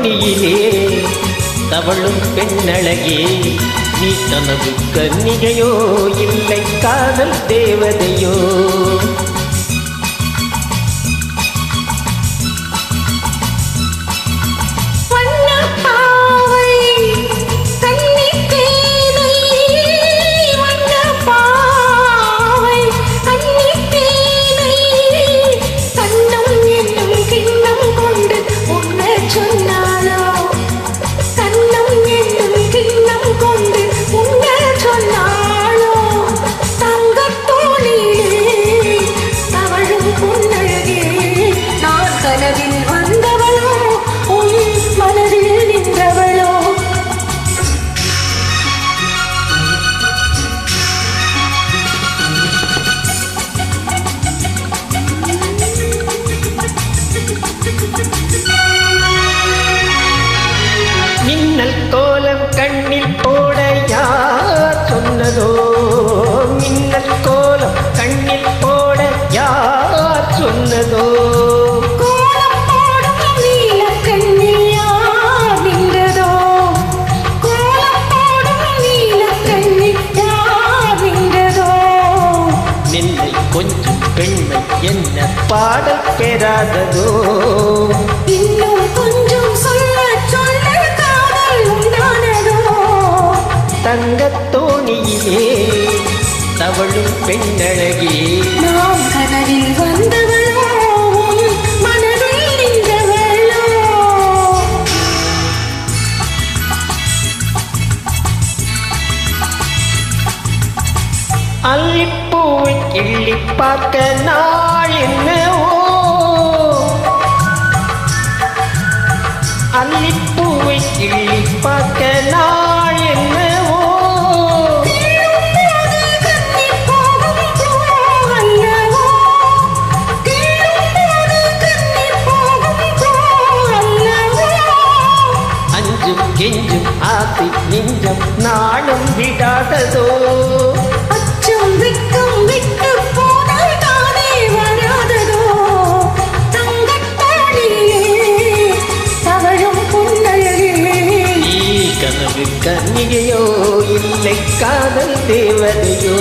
தோணியிலே தவழும் பெண்ணழகே, நீ கனவு கன்னிகையோ இல்லை காதல் தேவதையோ? மின்னல் கோலம் கண்ணில் போட யார் சொன்னதோ? மின்னல் கோலம் கண்ணில் போட யார் சொன்னதோ? நின்னை கொஞ்சம் பெண்மை என்ன பாடல் பெறாததோ? இன்னும் கொஞ்சம் சொல்ல சொல்ல காதல் உண்டானதோ? தங்கத்தோணியிலே தவழும் பெண்ணழகே, நாம் கனவில் வந்தவளோ மனதில் நின்றவளோ? அல்லிப்பூவை கிள்ளி பார்க்க நாள் என்னவோ? அல்லிப்பூவை கிள்ளி பார்க்க நாள் என்னவோ? அஞ்சும் கெஞ்சும் ஆசை நெஞ்சம் நாளும் விடாததோ? அச்சம் விட்டும் விட்டு போனால் தானே வராததோ? தங்கத்தாடியே தவழும் புன்னழகே, நீ கனவு கன்னிகையோ இல்லை காதல் தேவதையோ?